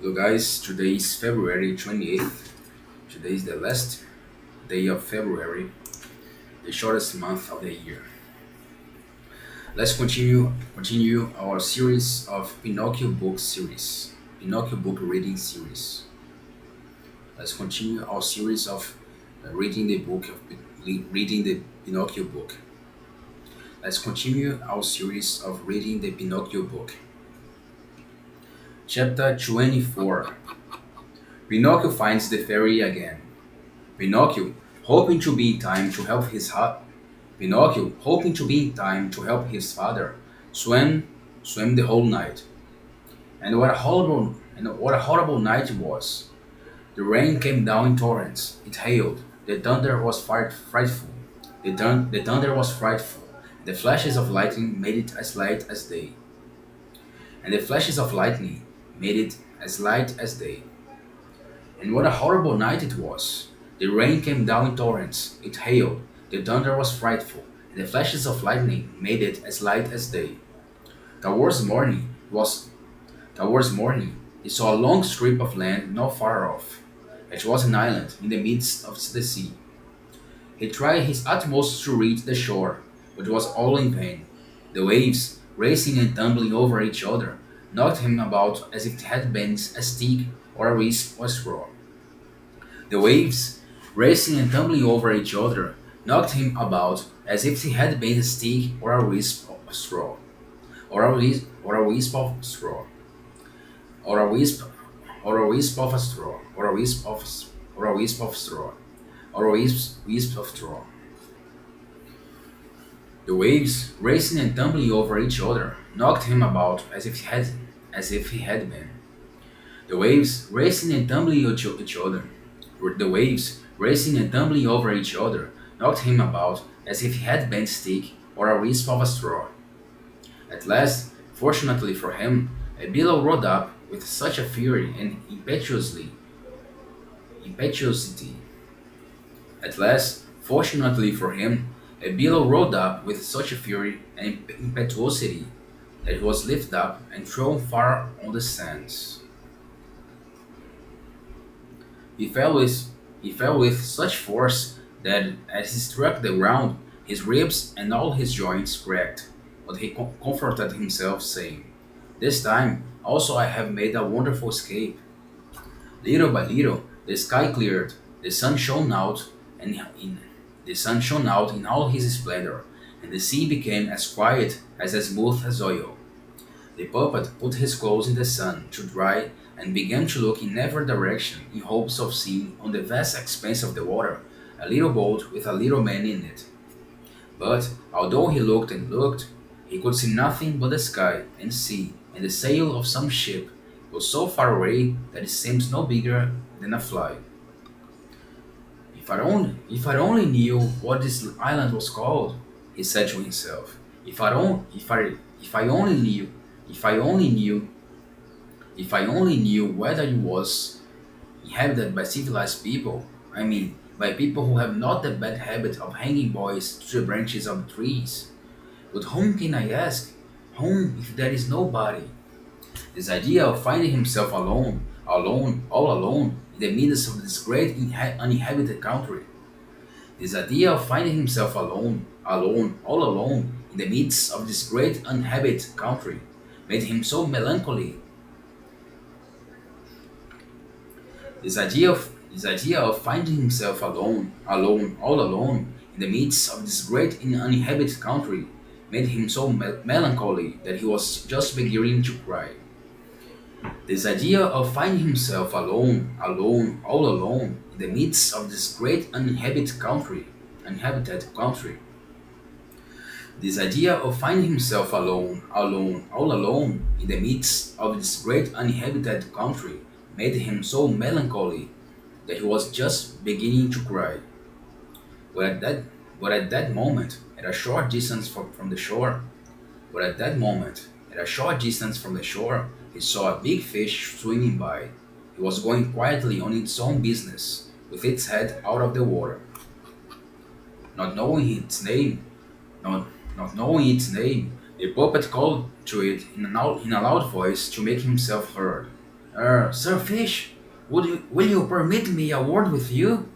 Hello guys, today is February 28th. Today is the last day of February, the shortest month of the year. Let's continue our series of Pinocchio book reading series. Let's continue our series of reading the Pinocchio book. Let's continue our series of reading the Pinocchio book. Chapter 24. Pinocchio finds the fairy again. Pinocchio, hoping to be in time to help his hu- Pinocchio, hoping to be in time to help his father, swam the whole night. And what a horrible night it was. The rain came down in torrents. It hailed. The thunder was frightful. The thunder was frightful. The flashes of lightning made it as light as day. And the flashes of lightning made it as light as day. And what a horrible night it was! The rain came down in torrents, it hailed, the thunder was frightful, and the flashes of lightning made it as light as day. Towards morning was towards morning he saw a long strip of land not far off. It was an island in the midst of the sea. He tried his utmost to reach the shore, but it was all in vain. The waves, racing and tumbling over each other, knocked him about as if it had been a stick or a wisp or straw. The waves, racing and tumbling over each other, knocked him about as if he had been a stick or a wisp of straw, or a wisp of straw, or a wisp, or a wisp of a straw, or a wisp of, or a wisp of straw, or a wisp of straw. The waves, racing and tumbling over each other, knocked him about as if he had been. The waves, racing and tumbling each other, the waves, racing and tumbling over each other, knocked him about as if he had been a stick or a wisp of a straw. At last, fortunately for him, a billow rode up with such a fury and impetuosity. At last, fortunately for him, a billow rode up with such a fury and impetuosity that he was lifted up and thrown far on the sands. He fell with he fell with such force that as he struck the ground, his ribs and all his joints cracked. But he comforted himself, saying, "This time also I have made a wonderful escape." Little by little, the sky cleared, the sun shone out, and in the sun shone out in all his splendor, and the sea became as quiet as smooth as oil. The puppet put his clothes in the sun to dry and began to look in every direction in hopes of seeing on the vast expanse of the water a little boat with a little man in it. But although he looked and looked, he could see nothing but the sky and sea and the sail of some ship was so far away that it seems no bigger than a fly. If I only knew what this island was called, he said to himself. If I only knew, if I only knew, if I only knew whether it was inhabited by civilized people, I mean, by people who have not the bad habit of hanging boys to the branches of trees. But whom can I ask? Whom if there is nobody? This idea of finding himself all alone, in the midst of this great uninhabited country. This idea of finding himself all alone, in the midst of this great uninhabited country, made him so melancholy. This idea of finding himself all alone, in the midst of this great uninhabited country, made him so melancholy that he was just beginning to cry. This idea of finding himself all alone, in the midst of this great uninhabited country. This idea of finding himself all alone, in the midst of this great uninhabited country, made him so melancholy that he was just beginning to cry. But at that, but at that moment, at a short distance from the shore, but at that moment, at a short distance from the shore, he saw a big fish swimming by. It was going quietly on its own business, with its head out of the water. Not knowing its name, not, not knowing its name, the puppet called to it in a loud voice to make himself heard. Sir Fish, will you permit me a word with you?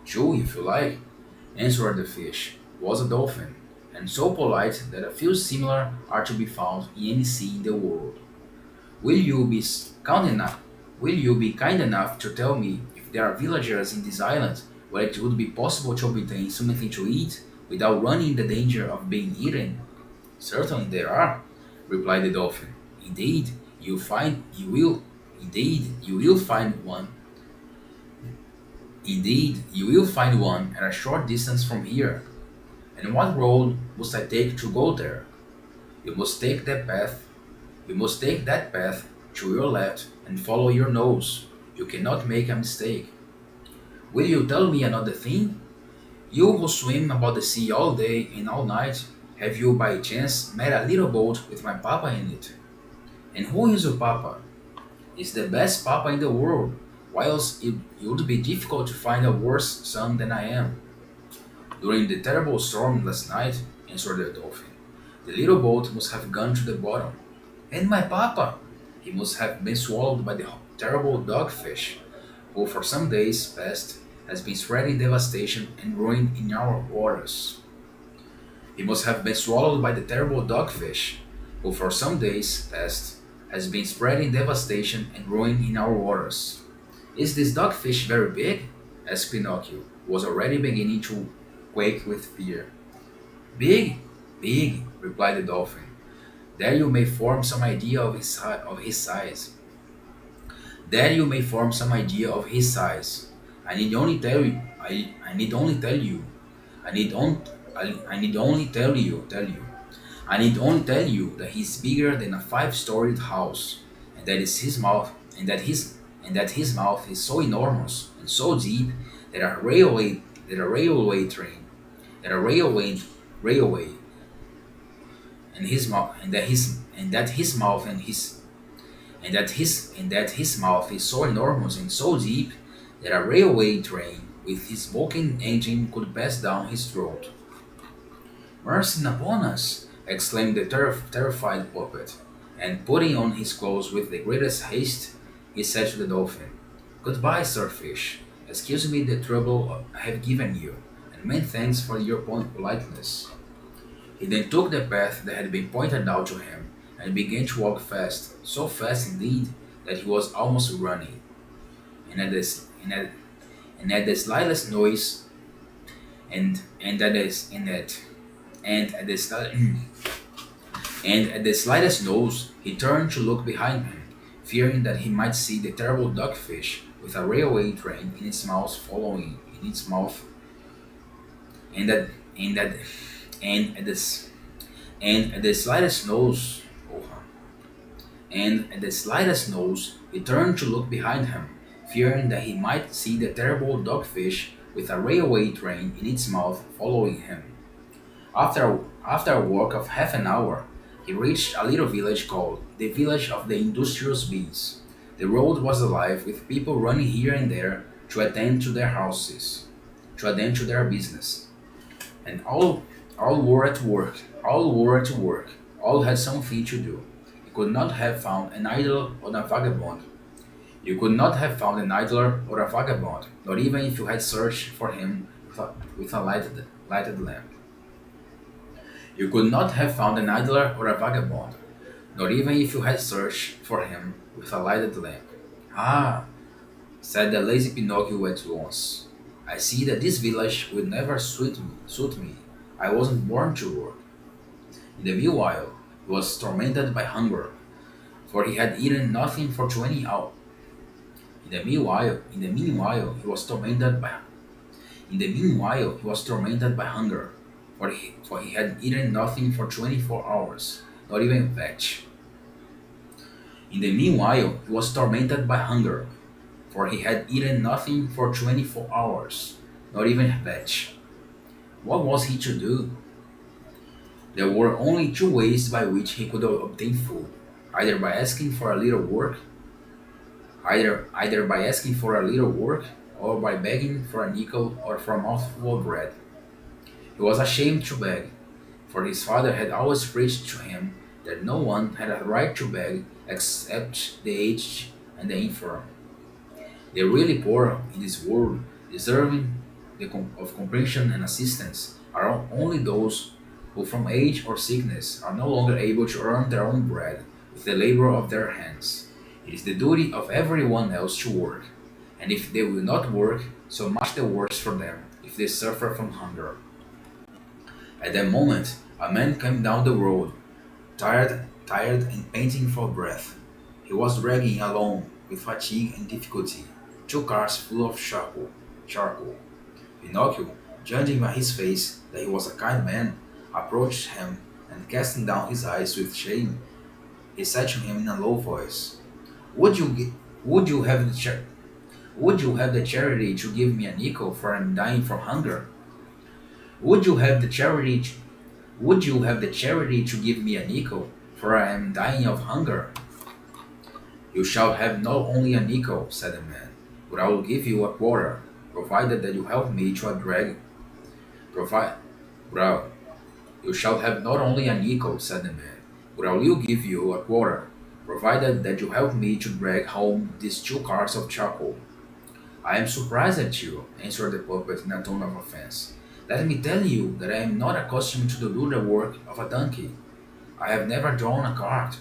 Sure, if you like, answered the fish. It was a dolphin, and so polite that a few similar are to be found in any sea in the world. Will you be kind enough? Will you be kind enough to tell me if there are villagers in this island where it would be possible to obtain something to eat without running the danger of being eaten? Certainly there are, replied the dolphin. Indeed, you will find one. Indeed, you will find one at a short distance from here. And what road must I take to go there? You must take that path. You must take that path to your left and follow your nose. You cannot make a mistake. Will you tell me another thing? You who swim about the sea all day and all night, have you by chance met a little boat with my papa in it? And who is your papa? He's the best papa in the world, whilst it would be difficult to find a worse son than I am. During the terrible storm last night, answered the dolphin, the little boat must have gone to the bottom. And my papa? He must have been swallowed by the terrible dogfish, who for some days past has been spreading devastation and ruin in our waters. He must have been swallowed by the terrible dogfish, who for some days past has been spreading devastation and ruin in our waters. Is this dogfish very big? Asked Pinocchio, who was already beginning to quake with fear. Big? Big, replied the dolphin. There you may form some idea of his size. There you may form some idea of his size. I need only tell you. I need only tell you. I need on. I need only tell you. I need only tell you that he's bigger than a five-storied house, and that is his mouth, and that his mouth is so enormous and so deep that a railway train, that a railway, and his mouth, and that his mouth and that his mouth is so enormous and so deep that a railway train with his smoking engine could pass down his throat. Mercy upon us! Exclaimed the terrified puppet, and putting on his clothes with the greatest haste, he said to the dolphin, Goodbye, Sir Fish. Excuse me the trouble I have given you, and many thanks for your politeness. He then took the path that had been pointed out to him, and began to walk fast, so fast indeed that he was almost running. And at this, and at the slightest noise, and at this, and at the sli- and at the slightest noise, he turned to look behind him, fearing that he might see the terrible dogfish with a railway train in its mouth following in its mouth, and that and that and at this and at the slightest nose oh, and at the slightest nose he turned to look behind him, fearing that he might see the terrible dogfish with a railway train in its mouth following him. After a walk of half an hour, he reached a little village called the Village of the Industrious Bees. The road was alive with people running here and there to attend to their houses, to attend to their business. And all were at work, all had something to do. You could not have found an idler or a vagabond. You could not have found an idler or a vagabond, not even if you had searched for him with a lighted lamp. You could not have found an idler or a vagabond, not even if you had searched for him with a lighted lamp. Ah, said the lazy Pinocchio at once. I see that this village will never suit me. I wasn't born to work. In the meanwhile, he was tormented by hunger, for he had eaten nothing for 20 hours. In the meanwhile, he was tormented by hunger, for he had eaten nothing for 24 hours, not even vetch. In the meanwhile, he was tormented by hunger, for he had eaten nothing for 24 hours, not even vetch. What was he to do? There were only two ways by which he could obtain food, either by asking for a little work, either by asking for a little work, or by begging for a nickel or for a mouthful of bread. He was ashamed to beg, for his father had always preached to him that no one had a right to beg except the aged and the infirm. The really poor in this world, deserving of compassion and assistance, are only those who from age or sickness are no longer able to earn their own bread with the labor of their hands. It is the duty of everyone else to work, and if they will not work, so much the worse for them if they suffer from hunger. At that moment, a man came down the road, tired and panting for breath. He was dragging along, with fatigue and difficulty, two carts full of charcoal. Pinocchio, judging by his face that he was a kind man, approached him and casting down his eyes with shame, he said to him in a low voice, "Would you gi- would you have the char- would you have the charity to give me a nickel for I'm dying from hunger? Would you have the charity would you have the charity to give me a nickel for I am dying of hunger?" "You shall have not only a nickel," said the man, "but I will give you a quarter, provided that you help me to a drag. Provide, well, you shall have not only a nickel," said the man, "but I will give you a quarter, provided that you help me to drag home these two carts of charcoal." "I am surprised at you," answered the puppet in a tone of offense. "Let me tell you that I am not accustomed to do the work of a donkey. I have never drawn a cart."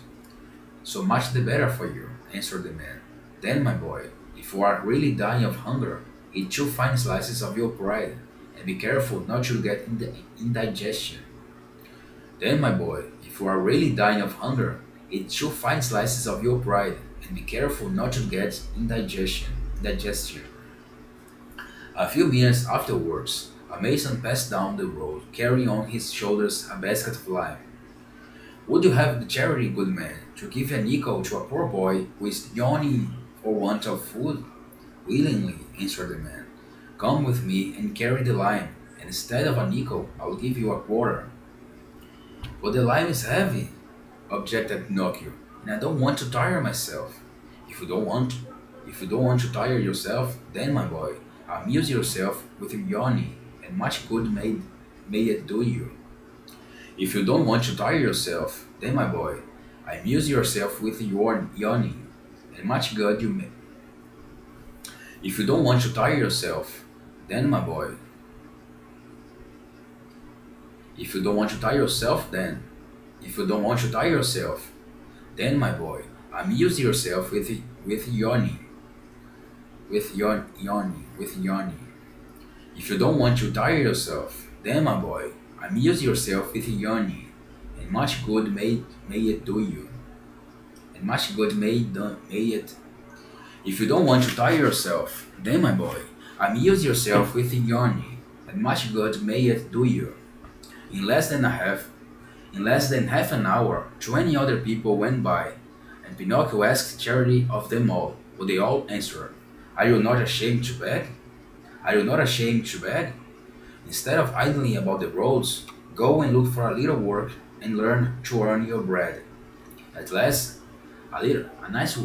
"So much the better for you," answered the man. "Then, my boy, if you are really dying of hunger, eat two fine slices of your pride, and be careful not to get indigestion. Then, my boy, if you are really dying of hunger, eat two fine slices of your pride, and be careful not to get indigestion. A few minutes afterwards, a mason passed down the road, carrying on his shoulders a basket of lime. "Would you have the charity, good man, to give a nickel to a poor boy who is yawning for want of food?" "Willingly," answered the man. "Come with me and carry the lime, and instead of a nickel, I will give you a quarter." "But the lime is heavy," objected Pinocchio, "and I don't want to tire myself." If you don't want, if you don't want to tire yourself, then, my boy, amuse yourself with yawning, and much good may it do you." "If you don't want to tire yourself, then, my boy, amuse yourself with your yawning, and much good you may. If you don't want to tire yourself, then, my boy, if you don't want to tire yourself, then, if you don't want to tire yourself, then, my boy, amuse yourself with yawning, with yawning. If you don't want to tire yourself, then, my boy, amuse yourself with yawning, and much good may it do you, and much good may it. If you don't want to tire yourself, then, my boy, amuse yourself with yawning, and much good may it do you." In less than a half, in less than half an hour, 20 other people went by, and Pinocchio asked charity of them all, but they all answered, "Are you not ashamed to beg? Are you not ashamed to beg? Instead of idling about the roads, go and look for a little work and learn to earn your bread." At last, a little, a nice,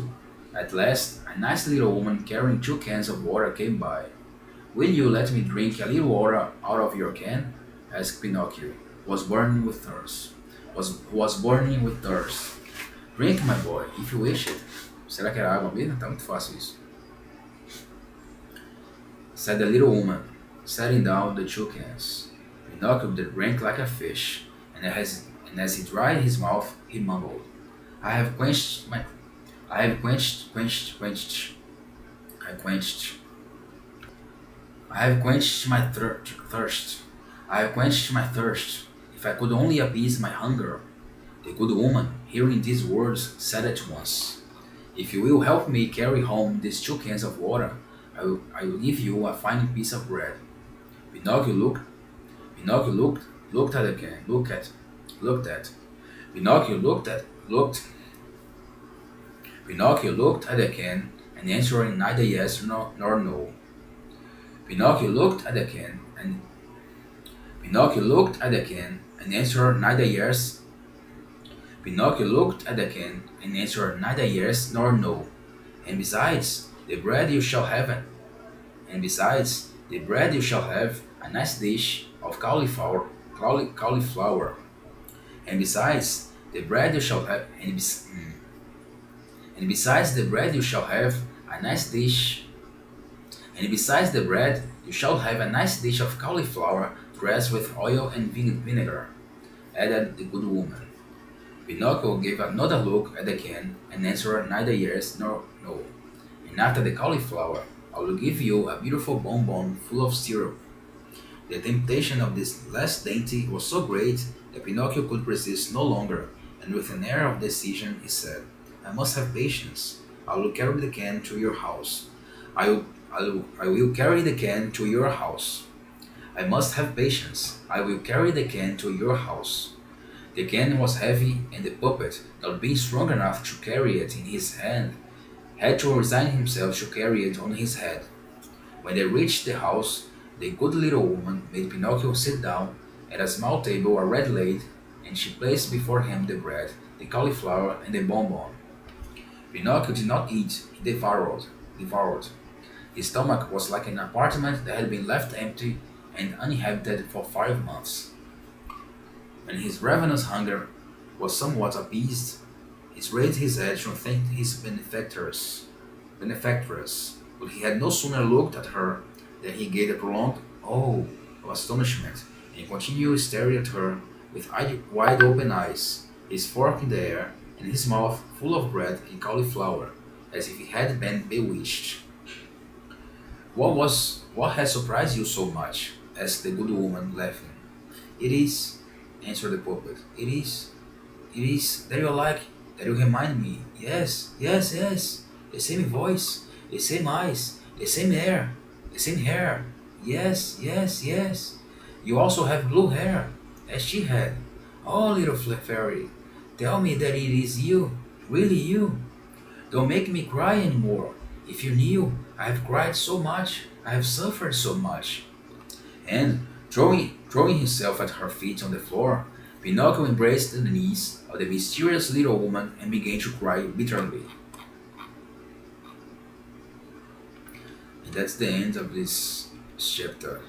at last, a nice little woman carrying two cans of water came by. "Will you let me drink a little water out of your can?" asked Pinocchio, who was burning with thirst. Was burning with thirst. "Drink, my boy, if you wish it." Será que era água mesmo? Tá muito fácil isso. Said the little woman, setting down the two cans. Pinocchio drank like a fish, and as he dried his mouth, he mumbled, "I have quenched my, I have quenched, I quenched, I have quenched my thirst. I have quenched my thirst. If I could only appease my hunger." The good woman, hearing these words, said at once, "If you will help me carry home these two cans of water, I will give you a fine piece of bread." Pinocchio looked, Pinocchio looked at the can, looked at, Pinocchio looked at the can and answered neither yes nor no. Pinocchio looked at the can and Pinocchio looked at the can and answered neither yes. Pinocchio looked at the can and answered neither yes nor no. And besides, the bread you shall have a nice dish of cauliflower. And besides, the bread you shall have And besides the bread you shall have a nice dish. And besides the bread you shall have a nice dish of cauliflower dressed with oil and vinegar, added the good woman. Pinocchio gave another look at the can and answered neither yes nor no. And after the cauliflower, I will give you a beautiful bonbon full of syrup. The temptation of this last dainty was so great that Pinocchio could resist no longer, and with an air of decision he said, I must have patience. I will carry the can to your house. I will carry the can to your house. I must have patience. I will carry the can to your house. The can was heavy, and the puppet, not being strong enough to carry it in his hand, had to resign himself to carry it on his head. When they reached the house, the good little woman made Pinocchio sit down at a small table already laid, and she placed before him the bread, the cauliflower, and the bonbon. Pinocchio did not eat, he devoured. His stomach was like an apartment that had been left empty and uninhabited for 5 months. When his ravenous hunger was somewhat appeased, he raised his head to thank his benefactress, but he had no sooner looked at her than he gave a prolonged "oh" of astonishment, and continued staring at her with wide open eyes, his fork in the air, and his mouth full of bread and cauliflower, as if he had been bewitched. What has surprised you so much? Asked the good woman, laughing. It is, answered the puppet. It is that you like, that you remind me. Yes, yes, yes. The same voice, the same eyes, the same hair, the same hair. Yes, yes, yes. You also have blue hair, as she had. Oh, little fairy, tell me that it is you, really you. Don't make me cry anymore. If you knew, I have cried so much, I have suffered so much. And, throwing himself at her feet on the floor, Pinocchio embraced the knees of the mysterious little woman and began to cry bitterly. And that's the end of this chapter.